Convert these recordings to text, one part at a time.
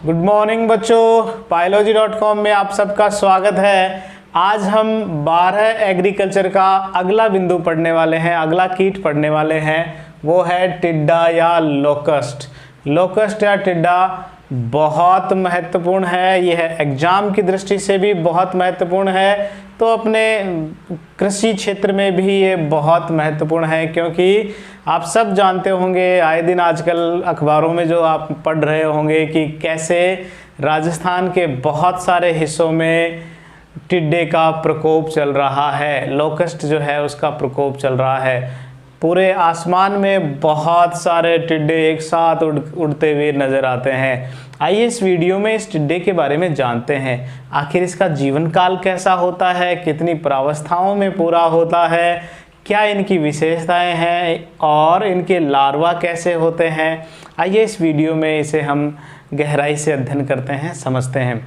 Good morning बच्चों, biology.com में आप सबका स्वागत है। आज हम 12 एग्रीकल्चर का अगला बिंदु पढ़ने वाले हैं, अगला कीट पढ़ने वाले हैं। वो है टिड्डा या लोकस्ट। लोकस्ट या टिड्डा बहुत महत्वपूर्ण है, यह एग्जाम की दृष्टि से भी बहुत महत्वपूर्ण है, तो अपने कृषि क्षेत्र में भी ये बहुत महत्वपूर्ण है, क्योंकि आप सब जानते होंगे आए दिन आजकल अखबारों में जो आप पढ़ रहे होंगे कि कैसे राजस्थान के बहुत सारे हिस्सों में टिड्डे का प्रकोप चल रहा है, लोकस्ट जो है उसका प्रकोप चल रहा है। पूरे आसमान में बहुत सारे टिड्डे एक साथ उड़ते हुए नजर आते हैं। आइए इस वीडियो में इस टिड्डे के बारे में जानते हैं। आखिर इसका जीवन काल कैसा होता है, कितनी प्रावस्थाओं में पूरा होता है, क्या इनकी विशेषताएं हैं और इनके लार्वा कैसे होते हैं। आइए इस वीडियो में इसे हम गहराई से अध्ययन करते हैं, समझते हैं।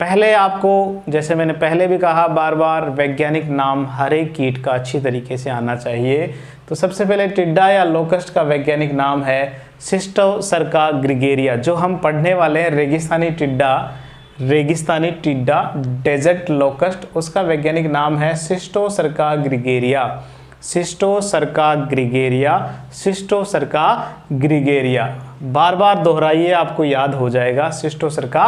पहले आपको, जैसे मैंने पहले भी कहा बार बार, वैज्ञानिक नाम हर एक कीट का अच्छी तरीके से आना चाहिए। तो सबसे पहले टिड्डा या लोकस्ट का वैज्ञानिक नाम है सिस्टोसर्का ग्रिगेरिया। जो हम पढ़ने वाले हैं रेगिस्तानी टिड्डा डेजर्ट लोकस्ट, उसका वैज्ञानिक नाम है सिस्टोसर्का ग्रिगेरिया। सिस्टोसर्का ग्रिगेरिया, सिस्टोसर्का ग्रिगेरिया, बार बार दोहराइए, आपको याद हो जाएगा, सिस्टोसर्का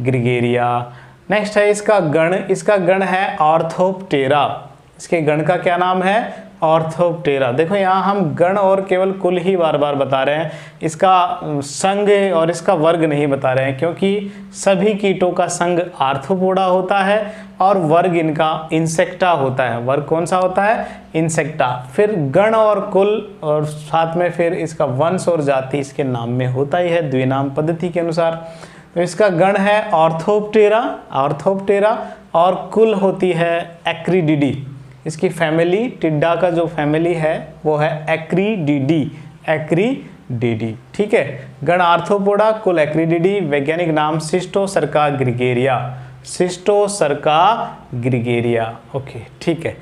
ग्रिगेरिया। नेक्स्ट है इसका गण है ऑर्थोप्टेरा। इसके गण का क्या नाम है? ऑर्थोप्टेरा। देखो यहाँ हम गण और केवल कुल ही बार बार बता रहे हैं, इसका संघ और इसका वर्ग नहीं बता रहे हैं, क्योंकि सभी कीटों का संघ आर्थ्रोपोडा होता है और वर्ग इनका इंसेक्टा होता है। वर्ग कौन सा होता है? इंसेक्टा। फिर गण और कुल और साथ में फिर इसका वंश और जाति इसके नाम में होता ही है, द्विनाम पद्धति के अनुसार। तो इसका गण है ऑर्थोप्टेरा और कुल होती है एक्रिडिडी। इसकी फैमिली, टिड्डा का जो फैमिली है वो है एक्रिडिडी। ठीक है, गण आर्थ्रोपोडा, कुल एक्रिडिडी, वैज्ञानिक नाम सिस्टोसर्का ग्रिगेरिया। ओके, ठीक है।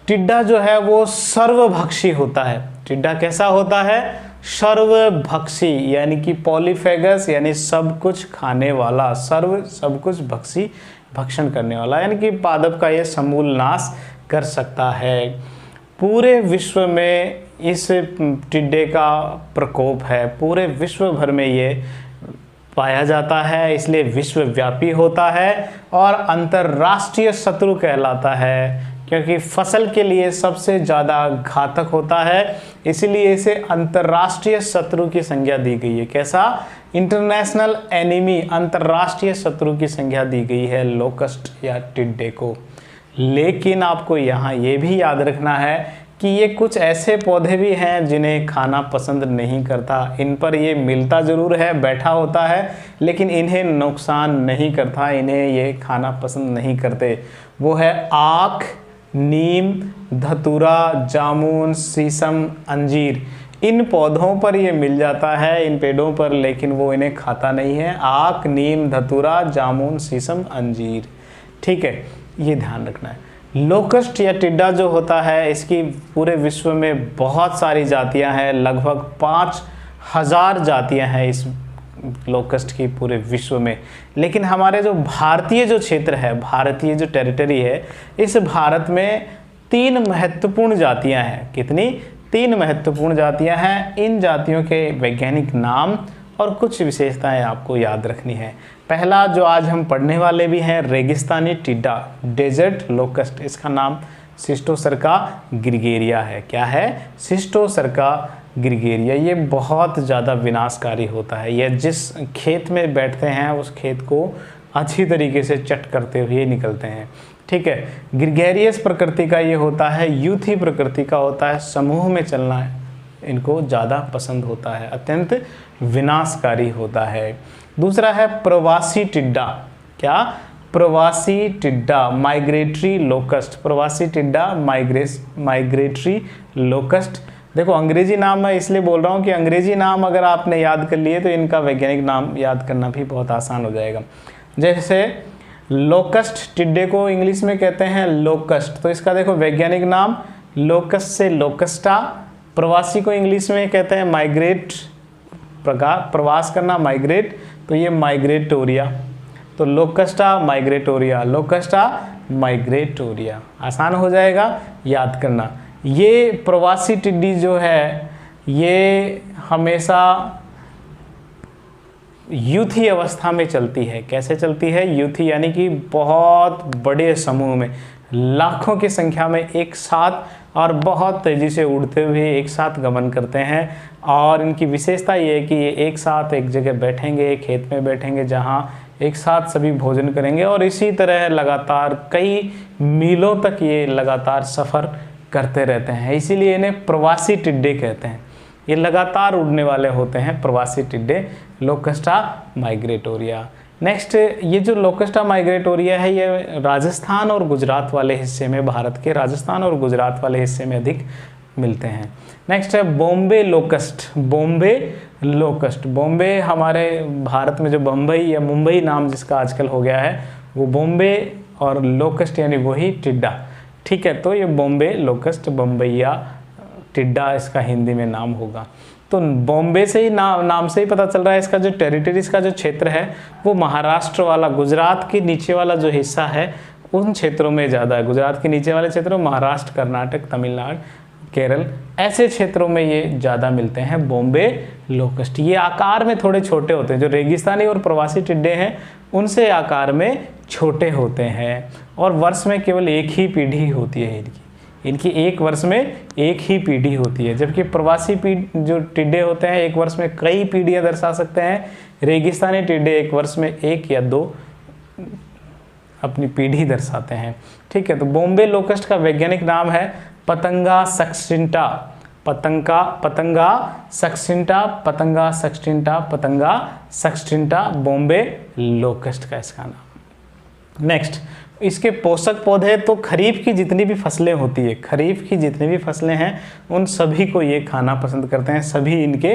टिड्डा जो है वो सर्वभक्षी होता है। टिड्डा कैसा होता है? सर्वभक्षी, यानी कि पॉलीफेगस, यानी सब कुछ खाने वाला, सब कुछ भक्षण करने वाला, यानी कि पादप का ये समूल नाश कर सकता है। पूरे विश्व में इस टिड्डे का प्रकोप है, पूरे विश्व भर में ये पाया जाता है, इसलिए विश्वव्यापी होता है और अंतर्राष्ट्रीय शत्रु कहलाता है, क्योंकि फसल के लिए सबसे ज़्यादा घातक होता है, इसलिए इसे अंतर्राष्ट्रीय शत्रु की संज्ञा दी गई है। कैसा? इंटरनेशनल एनिमी, अंतर्राष्ट्रीय शत्रु की संज्ञा दी गई है लोकस्ट या टिड्डे को। लेकिन आपको यहाँ ये भी याद रखना है कि ये कुछ ऐसे पौधे भी हैं जिन्हें खाना पसंद नहीं करता। इन पर ये मिलता ज़रूर है, बैठा होता है, लेकिन इन्हें नुकसान नहीं करता, इन्हें ये खाना पसंद नहीं करते। वो है आक, नीम, धतूरा, जामुन, शीशम, अंजीर। इन पौधों पर ये मिल जाता है, इन पेड़ों पर, लेकिन वो इन्हें खाता नहीं है। आक, नीम, धतूरा, जामुन, शीशम, अंजीर। ठीक है, ये ध्यान रखना है। लोकस्ट या टिड्डा जो होता है, इसकी पूरे विश्व में बहुत सारी जातियां हैं, लगभग 5000 जातियां हैं इस लोकस्ट की पूरे विश्व में। लेकिन हमारे जो भारतीय जो क्षेत्र है, भारतीय जो टेरिटरी है, इस भारत में 3 महत्वपूर्ण जातियां हैं। कितनी? 3 महत्वपूर्ण जातियां हैं। इन जातियों के वैज्ञानिक नाम और कुछ विशेषताएं आपको याद रखनी है। पहला जो आज हम पढ़ने वाले भी हैं, रेगिस्तानी टिड्डा डेजर्ट लोकस्ट, इसका नाम सिस्टोसर्का ग्रिगेरिया है। क्या है? सिस्टोसर्का ग्रिगेरिया। ये बहुत ज़्यादा विनाशकारी होता है। यह जिस खेत में बैठते हैं उस खेत को अच्छी तरीके से चट करते हुए निकलते हैं। ठीक है, ग्रिगेरियस प्रकृति का ये होता है, यूथी प्रकृति का होता है, समूह में चलना इनको ज़्यादा पसंद होता है, अत्यंत विनाशकारी होता है। दूसरा है प्रवासी टिड्डा। क्या? प्रवासी टिड्डा, माइग्रेटरी लोकस्ट। प्रवासी टिड्डा, माइग्रेटरी लोकस्ट। देखो अंग्रेजी नाम मैं इसलिए बोल रहा हूँ कि अंग्रेजी नाम अगर आपने याद कर लिए तो इनका वैज्ञानिक नाम याद करना भी बहुत आसान हो जाएगा। जैसे लोकस्ट, टिड्डे को इंग्लिश में कहते हैं लोकस्ट, तो इसका देखो वैज्ञानिक नाम लोकस्ट से लोकस्टा। प्रवासी को इंग्लिश में कहते हैं माइग्रेट, प्रवास करना, माइग्रेट, तो ये माइग्रेटोरिया, तो लोकस्टा माइग्रेटोरिया, लोकस्टा माइग्रेटोरिया, आसान हो जाएगा याद करना। ये प्रवासी टिड्डी जो है ये हमेशा यूथी अवस्था में चलती है। कैसे चलती है? यूथी यानी कि बहुत बड़े समूह में, लाखों की संख्या में एक साथ और बहुत तेज़ी से उड़ते हुए एक साथ गमन करते हैं। और इनकी विशेषता ये है कि ये एक साथ एक जगह बैठेंगे, खेत में बैठेंगे जहाँ एक साथ सभी भोजन करेंगे और इसी तरह लगातार कई मीलों तक ये लगातार सफ़र करते रहते हैं, इसीलिए इन्हें प्रवासी टिड्डे कहते हैं। ये लगातार उड़ने वाले होते हैं प्रवासी टिड्डे, लोकस्टा माइग्रेटोरिया। नेक्स्ट, ये जो लोकस्टा माइग्रेटोरिया है ये राजस्थान और गुजरात वाले हिस्से में, भारत के राजस्थान और गुजरात वाले हिस्से में अधिक मिलते हैं। नेक्स्ट है बॉम्बे लोकस्ट, बॉम्बे लोकस्ट। बॉम्बे हमारे भारत में जो बम्बई या मुंबई नाम जिसका आजकल हो गया है वो बॉम्बे, और लोकस्ट यानी वही टिड्डा, ठीक है। तो ये बॉम्बे लोकस्ट, बम्बैया टिड्डा इसका हिंदी में नाम होगा। तो बॉम्बे से ही नाम से ही पता चल रहा है इसका जो टेरिटरी, इसका जो क्षेत्र है वो महाराष्ट्र वाला, गुजरात के नीचे वाला जो हिस्सा है उन क्षेत्रों में ज़्यादा है। गुजरात के नीचे वाले क्षेत्रों, महाराष्ट्र, कर्नाटक, तमिलनाडु, केरल, ऐसे क्षेत्रों में ये ज़्यादा मिलते हैं बॉम्बे लोकस्ट। ये आकार में थोड़े छोटे होते हैं, जो रेगिस्तानी और प्रवासी टिड्डे हैं उनसे आकार में छोटे होते हैं, और वर्ष में केवल एक ही पीढ़ी होती है इनकी एक वर्ष में एक ही पीढ़ी होती है। जबकि प्रवासी जो टिड्डे होते हैं एक वर्ष में कई पीढ़ियाँ दर्शा सकते हैं। रेगिस्तानी टिड्डे एक वर्ष में एक या दो अपनी पीढ़ी दर्शाते हैं, ठीक है। तो बॉम्बे लोकस्ट का वैज्ञानिक नाम है पतंगा सक्सिंटा, पतंगा सक्सिंटा, बॉम्बे लोकस्ट का इसका नाम। नेक्स्ट, इसके पोषक पौधे, तो खरीफ की जितनी भी फसलें होती है, खरीफ की जितनी भी फसलें हैं उन सभी को ये खाना पसंद करते हैं, सभी इनके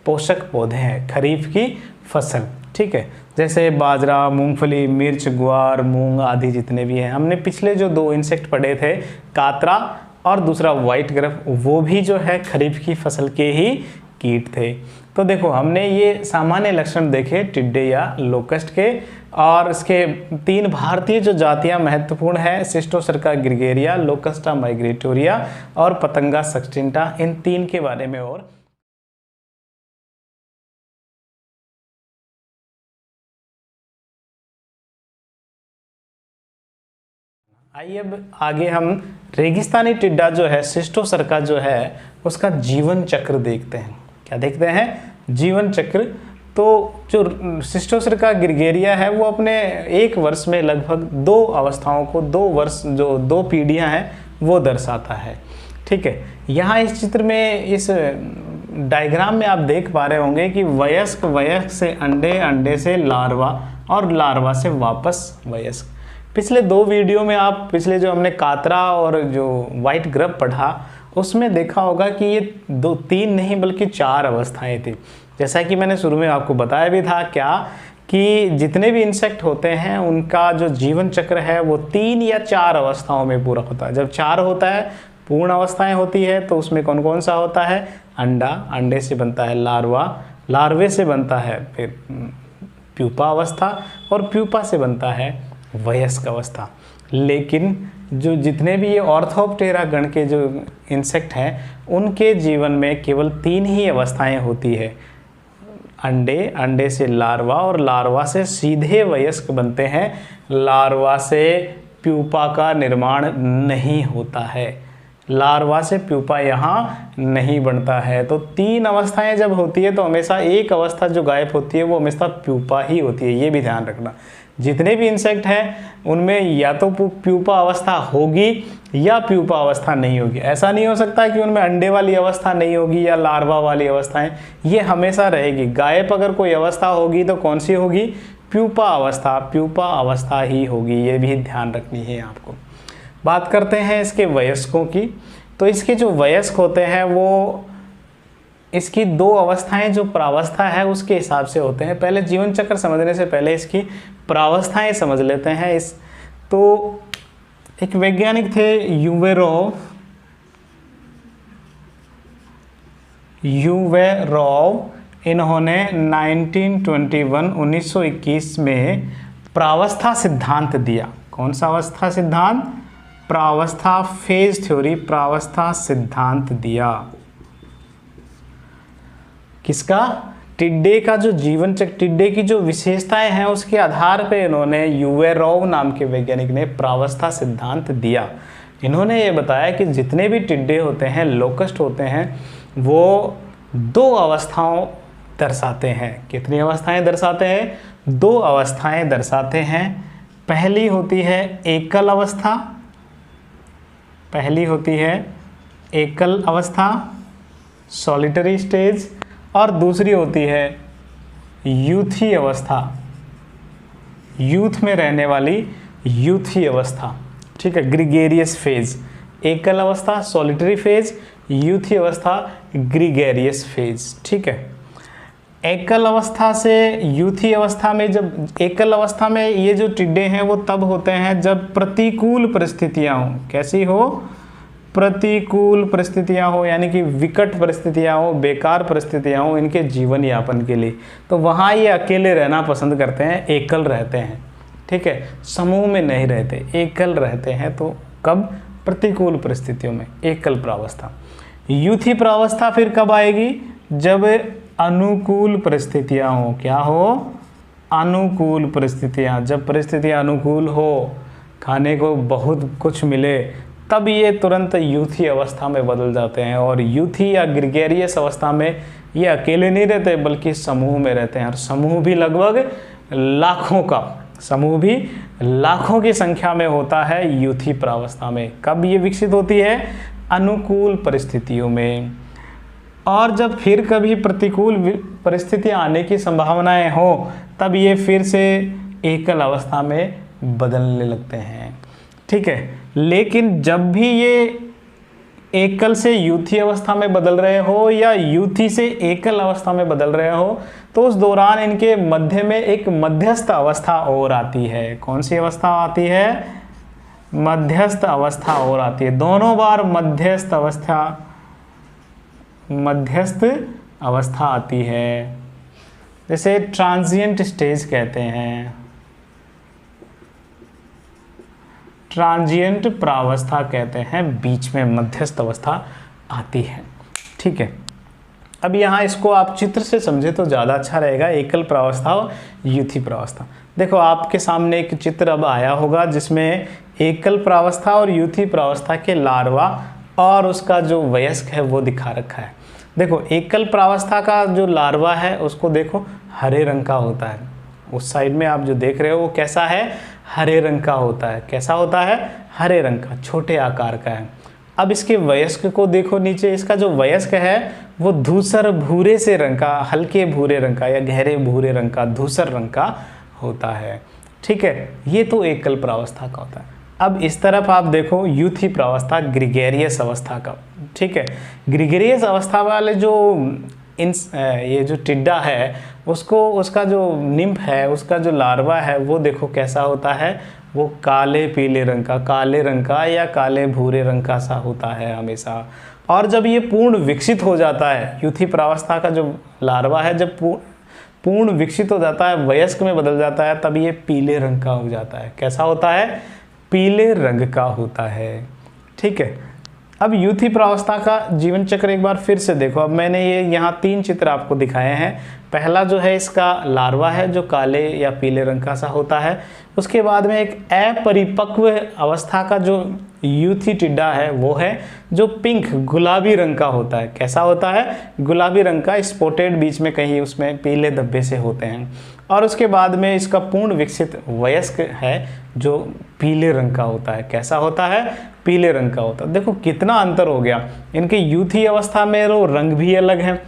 पोषक पौधे हैं खरीफ की फसल, ठीक है। जैसे बाजरा, मूंगफली, मिर्च, ग्वार, मूंग आदि जितने भी हैं। हमने पिछले जो दो इंसेक्ट पढ़े थे, कातरा और दूसरा व्हाइट ग्रफ, वो भी जो है खरीफ की फसल के ही कीट थे। तो देखो हमने ये सामान्य लक्षण देखे टिड्डे या लोकस्ट के, और इसके तीन भारतीय जो जातियां महत्वपूर्ण है, सिस्टोसर्का ग्रिगेरिया, लोकस्टा माइग्रेटोरिया और पतंगा सक्सिंटा, इन तीन के बारे में और आइए अब आगे हम रेगिस्तानी टिड्डा जो है, सिस्टोसर्का जो है, उसका जीवन चक्र देखते हैं। क्या देखते हैं? जीवन चक्र। तो जो सिस्टोसर्का ग्रिगेरिया है वो अपने एक वर्ष में लगभग दो अवस्थाओं को, दो वर्ष जो दो पीढ़ियां हैं वो दर्शाता है, ठीक है। यहाँ इस चित्र में, इस डायग्राम में आप देख पा रहे होंगे कि वयस्क से अंडे, अंडे से लार्वा और लार्वा से वापस वयस्क। पिछले दो वीडियो में आप, पिछले जो हमने कातरा और जो व्हाइट ग्रफ पढ़ा उसमें देखा होगा कि ये तीन नहीं बल्कि चार अवस्थाएं थी। जैसा कि मैंने शुरू में आपको बताया भी था क्या, कि जितने भी इंसेक्ट होते हैं उनका जो जीवन चक्र है वो 3 या 4 अवस्थाओं में पूरा होता है। जब 4 होता है, पूर्ण अवस्थाएं होती है, तो उसमें कौन कौन सा होता है? अंडा, अंडे से बनता है लार्वा, लार्वे से बनता है फिर प्यूपा अवस्था, और प्यूपा से बनता है वयस्क अवस्था। लेकिन जो जितने भी ये ऑर्थोप्टेरा गण के जो इंसेक्ट हैं उनके जीवन में केवल 3 ही अवस्थाएं होती है। अंडे, अंडे से लार्वा और लार्वा से सीधे वयस्क बनते हैं। लार्वा से प्यूपा का निर्माण नहीं होता है, लार्वा से प्यूपा यहाँ नहीं बनता है। तो 3 अवस्थाएं जब होती है तो हमेशा एक अवस्था जो गायब होती है वो हमेशा प्यूपा ही होती है, ये भी ध्यान रखना। जितने भी इंसेक्ट हैं उनमें या तो प्यूपा अवस्था होगी या प्यूपा अवस्था नहीं होगी। ऐसा नहीं हो सकता कि उनमें अंडे वाली अवस्था नहीं होगी या लार्वा वाली अवस्थाएं, ये हमेशा रहेगी। गायब अगर कोई अवस्था होगी तो कौन सी होगी? प्यूपा अवस्था, प्यूपा अवस्था ही होगी, ये भी ध्यान रखनी है आपको। बात करते हैं इसके वयस्कों की। तो इसके जो वयस्क होते हैं वो, इसकी 2 अवस्थाएं जो प्रावस्था है उसके हिसाब से होते हैं। पहले जीवन चक्र समझने से पहले इसकी प्रावस्थाएं समझ लेते हैं। इस तो एक वैज्ञानिक थे यूवेरोव इन्होंने 1921 में प्रावस्था सिद्धांत दिया। कौन सा अवस्था सिद्धांत? प्रावस्था, फेज थ्योरी, प्रावस्था सिद्धांत दिया। किसका? टिड्डे का जो जीवन चक्र, टिड्डे की जो विशेषताएं हैं उसके आधार पर इन्होंने यूवेरोव नाम के वैज्ञानिक ने प्रावस्था सिद्धांत दिया। इन्होंने ये बताया कि जितने भी टिड्डे होते हैं, लोकस्ट होते हैं, वो 2 अवस्थाओं दर्शाते हैं। कितनी अवस्थाएं दर्शाते हैं? 2 अवस्थाएं दर्शाते हैं। पहली होती है एकल अवस्था, पहली होती है एकल अवस्था, सॉलिटरी स्टेज, और दूसरी होती है यूथी अवस्था, यूथ में रहने वाली यूथी अवस्था। ठीक है, ग्रीगेरियस फेज। एकल अवस्था सॉलिटरी फेज, यूथी अवस्था ग्रीगेरियस फेज। ठीक है, एकल अवस्था से यूथी अवस्था में, जब एकल अवस्था में ये जो टिड्डे हैं वो तब होते हैं जब प्रतिकूल परिस्थितियां हो। कैसी हो? प्रतिकूल परिस्थितियां हो, यानी कि विकट परिस्थितियां हो, बेकार परिस्थितियां हो इनके जीवन यापन के लिए, तो वहाँ ये अकेले रहना पसंद करते हैं, एकल रहते हैं। ठीक है, समूह में नहीं रहते, एकल रहते हैं। तो कब? प्रतिकूल परिस्थितियों में, एकल प्रावस्था। यूथी प्रावस्था फिर कब आएगी? जब अनुकूल परिस्थितियां हो। क्या हो? अनुकूल परिस्थितियां। जब परिस्थितियां अनुकूल हो, खाने को बहुत कुछ मिले, तब ये तुरंत यूथी अवस्था में बदल जाते हैं। और यूथी या ग्रीगेरियस अवस्था में ये अकेले नहीं रहते बल्कि समूह में रहते हैं, और समूह भी लगभग लाखों का, समूह भी लाखों की संख्या में होता है यूथी प्रावस्था में। कब ये विकसित होती है? अनुकूल परिस्थितियों में। और जब फिर कभी प्रतिकूल परिस्थितियां आने की संभावनाएं हो, तब ये फिर से एकल अवस्था में बदलने लगते हैं। ठीक है, लेकिन जब भी ये एकल से यूथी अवस्था में बदल रहे हो या यूथी से एकल अवस्था में बदल रहे हो, तो उस दौरान इनके मध्य में एक मध्यस्थ अवस्था और आती है। कौन सी अवस्था आती है? मध्यस्थ अवस्था और आती है। दोनों बार मध्यस्थ अवस्था आती है, जैसे ट्रांजिएंट स्टेज कहते हैं, ट्रांजिएंट प्रावस्था कहते हैं, बीच में मध्यस्थ अवस्था आती है। ठीक है, अब यहाँ इसको आप चित्र से समझे तो ज़्यादा अच्छा रहेगा, एकल प्रावस्था और यूथी प्रावस्था। देखो आपके सामने एक चित्र अब आया होगा जिसमें एकल प्रावस्था और यूथी प्रावस्था के लार्वा और उसका जो वयस्क है वो दिखा रखा है। देखो एकल प्रावस्था का जो लार्वा है उसको देखो हरे रंग का होता है। उस साइड में आप जो देख रहे हो वो कैसा है? हरे रंग का होता है। कैसा होता है? हरे रंग का, छोटे आकार का है। अब इसके वयस्क को देखो नीचे, इसका जो वयस्क है वो धूसर भूरे से रंग का, हल्के भूरे रंग का या गहरे भूरे रंग का, धूसर रंग का होता है। ठीक है, ये तो एकल प्रावस्था का होता है। अब इस तरफ आप देखो यूथी प्रावस्था, ग्रीगेरियस अवस्था का। ठीक है, ग्रीगेरियस अवस्था वाले जो ये जो टिड्डा है उसको, उसका जो निम्फ है, उसका जो लार्वा है वो देखो कैसा होता है? वो काले पीले रंग का, काले रंग का या काले भूरे रंग का सा होता है हमेशा। और जब ये पूर्ण विकसित हो जाता है, यूथी प्रावस्था का जो लार्वा है जब पूर्ण विकसित हो जाता है, वयस्क में बदल जाता है, तब ये पीले रंग का हो जाता है। कैसा होता है? पीले रंग का होता है। ठीक है, अब यूथी प्रावस्था का जीवन चक्र एक बार फिर से देखो। अब मैंने ये यहाँ 3 चित्र आपको दिखाए हैं। पहला जो है इसका लार्वा है जो काले या पीले रंग का सा होता है। उसके बाद में एक अपरिपक्व अवस्था का जो यूथी टिड्डा है वो है जो पिंक, गुलाबी रंग का होता है। कैसा होता है? गुलाबी रंग का, स्पॉटेड बीच में कहीं उसमें पीले धब्बे से होते हैं। और उसके बाद में इसका पूर्ण विकसित वयस्क है जो पीले रंग का होता है। कैसा होता है? पीले रंग का होता है। देखो कितना अंतर हो गया। इनके यूथी अवस्था में वो रंग भी अलग है।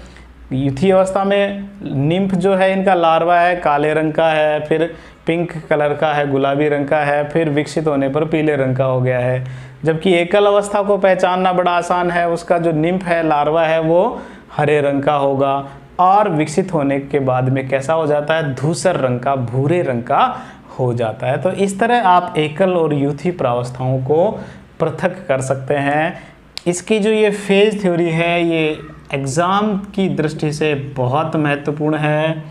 यूथी अवस्था में निम्फ जो है इनका लार्वा है, काले रंग का है, फिर पिंक कलर का है, गुलाबी रंग का है, फिर विकसित होने पर पीले रंग का हो गया है। जबकि एकल अवस्था को पहचानना बड़ा आसान है। उसका जो निम्फ है, लार्वा है, वो हरे रंग का होगा और विकसित होने के बाद में कैसा हो जाता है? धूसर रंग का, भूरे रंग का हो जाता है। तो इस तरह आप एकल और यूथी प्रावस्थाओं को पृथक कर सकते हैं। इसकी जो ये फेज थ्योरी है ये एग्ज़ाम की दृष्टि से बहुत महत्वपूर्ण है।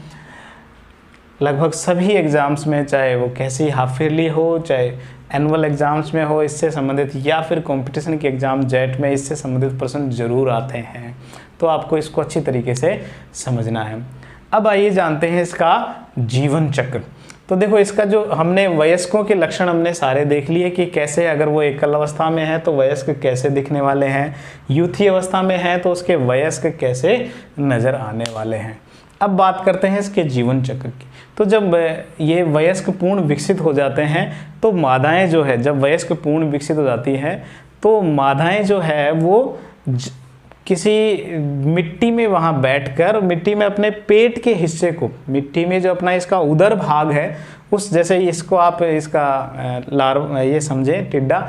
लगभग सभी एग्ज़ाम्स में, चाहे वो कैसी हाफ ईयरली हो, चाहे एनुअल एग्ज़ाम्स में हो इससे संबंधित, या फिर कंपटीशन के एग्ज़ाम जेट में इससे संबंधित प्रश्न जरूर आते हैं। तो आपको इसको अच्छी तरीके से समझना है। अब आइए जानते हैं इसका जीवन चक्र। तो देखो, इसका जो हमने वयस्कों के लक्षण हमने सारे देख लिए कि कैसे, अगर वो एकल अवस्था में है तो वयस्क कैसे दिखने वाले हैं, यूथी अवस्था में है तो उसके वयस्क कैसे नज़र आने वाले हैं। अब बात करते हैं इसके जीवन चक्र की। तो जब ये वयस्क पूर्ण विकसित हो जाते हैं तो मादाएं जो है, जब वयस्क पूर्ण विकसित हो जाती हैं तो मादाएं जो है वो किसी मिट्टी में वहाँ बैठकर, मिट्टी में अपने पेट के हिस्से को, मिट्टी में जो अपना इसका उदर भाग है उस, जैसे इसको आप इसका ये समझे टिड्डा,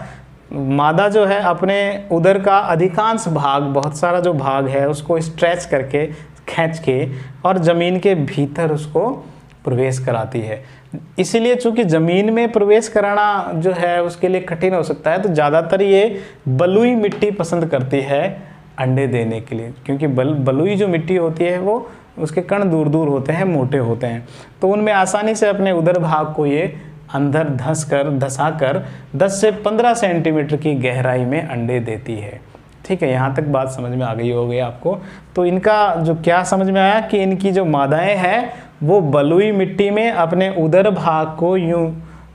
मादा जो है अपने उदर का अधिकांश भाग, बहुत सारा जो भाग है उसको स्ट्रेच करके, खींच के और ज़मीन के भीतर उसको प्रवेश कराती है। इसीलिए चूंकि ज़मीन में प्रवेश कराना जो है उसके लिए कठिन हो सकता है, तो ज़्यादातर ये बलुई मिट्टी पसंद करती है अंडे देने के लिए, क्योंकि बलुई जो मिट्टी होती है वो, उसके कण दूर दूर होते हैं, मोटे होते हैं, तो उनमें आसानी से अपने उदर भाग को ये अंदर धंसाकर 10 से 15 सेंटीमीटर की गहराई में अंडे देती है। ठीक है, यहाँ तक बात समझ में आ गई होगी आपको। तो इनका जो क्या समझ में आया कि इनकी जो मादाएं हैं वो बलुई मिट्टी में अपने उदर भाग को यूं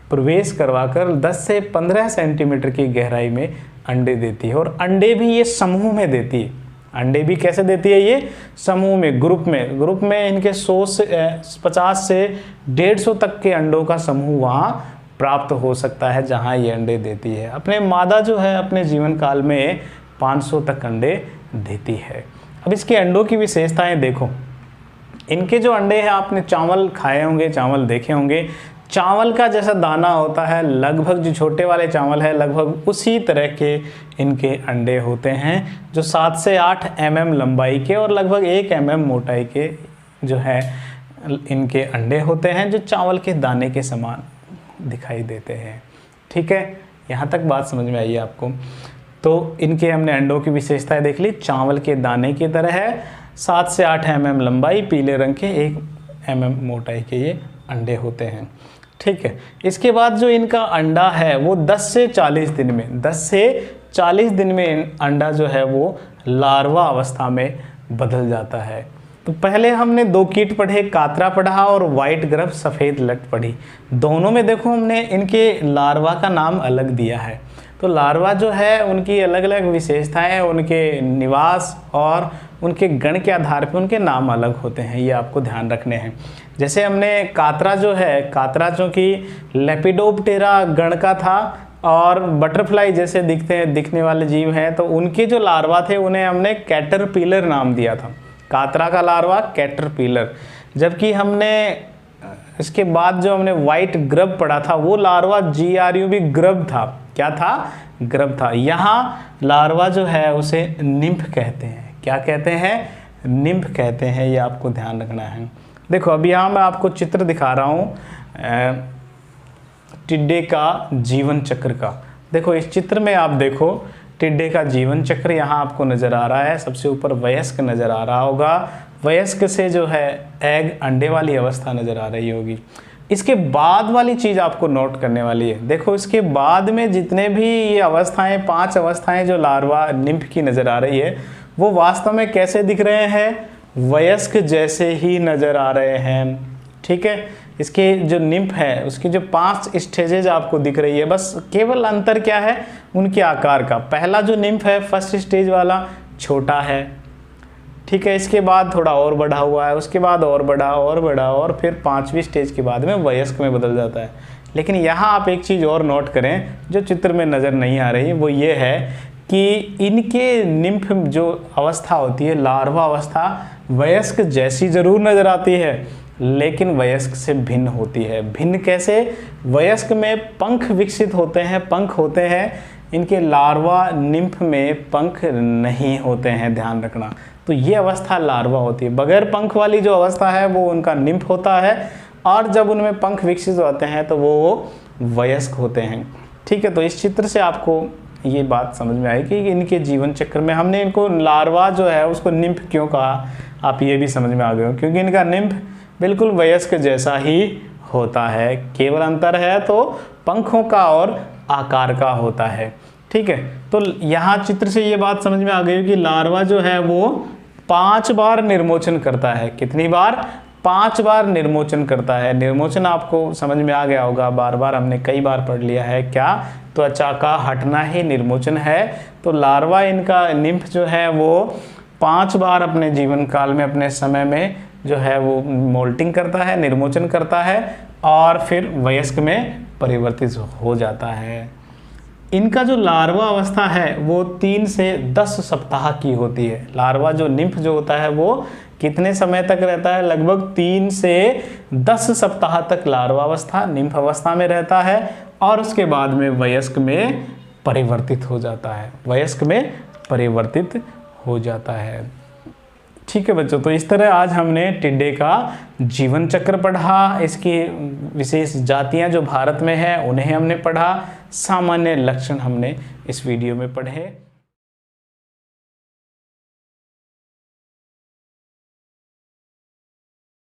प्रवेश करवाकर 10 से 15 सेंटीमीटर की गहराई में अंडे देती है, और अंडे भी ये समूह में देती है। अंडे भी कैसे देती है? ये समूह में, ग्रुप में इनके 50 से 150 तक के अंडों का समूह वहाँ प्राप्त हो सकता है जहाँ ये अंडे देती है। अपने मादा जो है अपने जीवन काल में 500 तक अंडे देती है। अब इसके अंडों की विशेषताएं देखो। इनके जो अंडे हैं, आपने चावल खाए होंगे, चावल देखे होंगे, चावल का जैसा दाना होता है, लगभग जो छोटे वाले चावल है लगभग उसी तरह के इनके अंडे होते हैं, जो 7 से 8 mm लंबाई के और लगभग 1 mm मोटाई के जो है इनके अंडे होते हैं, जो चावल के दाने के समान दिखाई देते हैं। ठीक है, यहाँ तक बात समझ में आई आपको। तो इनके हमने अंडों की विशेषताएं देख ली। चावल के दाने की तरह है, 7 से 8 mm लंबाई, पीले रंग के, 1 mm मोटाई के ये अंडे होते हैं। ठीक है, इसके बाद जो इनका अंडा है वो 10 से 40 दिन में, 10 से 40 दिन में अंडा जो है वो लार्वा अवस्था में बदल जाता है। तो पहले हमने 2 कीट पढ़े, कातरा पढ़ा और वाइट ग्रब सफ़ेद लट पढ़ी। दोनों में देखो हमने इनके लार्वा का नाम अलग दिया है। तो लार्वा जो है उनकी अलग अलग विशेषताएं, उनके निवास और उनके गण के आधार पर उनके नाम अलग होते हैं, ये आपको ध्यान रखने हैं। जैसे हमने कातरा जो है, कातरा जो कि लेपिडोप्टेरा गण का था और बटरफ्लाई जैसे दिखने वाले जीव हैं, तो उनके जो लार्वा थे उन्हें हमने कैटरपिलर नाम दिया था। कातरा का लार्वा कैटरपिलर। जबकि हमने इसके बाद जो हमने वाइट ग्रब पढ़ा था वो लार्वा GRUB ग्रब था। क्या था? ग्रब था। यहाँ लार्वा जो है उसे निम्फ कहते हैं। क्या कहते हैं? निम्फ कहते हैं। ये आपको ध्यान रखना है। देखो अभी यहाँ मैं आपको चित्र दिखा रहा हूँ टिड्डे का जीवन चक्र का। देखो इस चित्र में आप देखो टिड्डे का जीवन चक्र यहाँ आपको नज़र आ रहा है। सबसे ऊपर वयस्क नज़र आ रहा होगा। वयस्क से जो है एग, अंडे वाली अवस्था नज़र आ रही होगी। इसके बाद वाली चीज़ आपको नोट करने वाली है। देखो इसके बाद में जितने भी ये अवस्थाएं, 5 अवस्थाएं जो लार्वा निम्फ की नज़र आ रही है, वो वास्तव में कैसे दिख रहे हैं? वयस्क जैसे ही नज़र आ रहे हैं। ठीक है, इसके जो निम्फ है उसकी जो 5 स्टेजेज आपको दिख रही है, बस केवल अंतर क्या है? उनके आकार का। पहला जो निम्फ है फर्स्ट स्टेज वाला छोटा है, ठीक है, इसके बाद थोड़ा और बड़ा हुआ है, उसके बाद और बड़ा और फिर 5वीं स्टेज के बाद में वयस्क में बदल जाता है। लेकिन यहाँ आप एक चीज़ और नोट करें जो चित्र में नज़र नहीं आ रही, वो ये है कि इनके निम्फ जो अवस्था होती है, लार्वा अवस्था, वयस्क जैसी ज़रूर नज़र आती है लेकिन वयस्क से भिन्न होती है। भिन्न कैसे? वयस्क में पंख विकसित होते हैं, पंख होते हैं, इनके लार्वा निम्फ में पंख नहीं होते हैं, ध्यान रखना। तो ये अवस्था लार्वा होती है। बगैर पंख वाली जो अवस्था है वो उनका निम्फ होता है, और जब उनमें पंख विकसित होते हैं तो वो वयस्क होते हैं। ठीक है, तो इस चित्र से आपको ये बात समझ में आई कि इनके जीवन चक्र में हमने इनको लार्वा जो है उसको निम्फ क्यों कहा, आप ये भी समझ में आ गए हो, क्योंकि इनका निम्फ बिल्कुल वयस्क जैसा ही होता है, केवल अंतर है तो पंखों का और आकार का होता है। ठीक है, तो यहाँ चित्र से ये बात समझ में आ गई कि लार्वा जो है वो 5 बार निर्मोचन करता है। कितनी बार? 5 बार निर्मोचन करता है। निर्मोचन आपको समझ में आ गया होगा, बार बार हमने कई बार पढ़ लिया है। क्या? त्वचा का हटना ही निर्मोचन है। तो लार्वा इनका निम्फ जो है वो 5 बार अपने जीवन काल में, अपने समय में जो है वो मोल्टिंग करता है, निर्मोचन करता है और फिर वयस्क में परिवर्तित हो जाता है। इनका जो लार्वा अवस्था है वो 3 से 10 सप्ताह की होती है। लार्वा जो निम्फ जो होता है वो कितने समय तक रहता है? लगभग 3 से 10 सप्ताह तक लार्वा अवस्था, निम्फ अवस्था में रहता है और उसके बाद में वयस्क में परिवर्तित हो जाता है। वयस्क में परिवर्तित हो जाता है। ठीक है बच्चों, तो इस तरह आज हमने टिड्डे का जीवन चक्र पढ़ा, इसकी विशेष जातियां जो भारत में है उन्हें हमने पढ़ा, सामान्य लक्षण हमने इस वीडियो में पढ़े।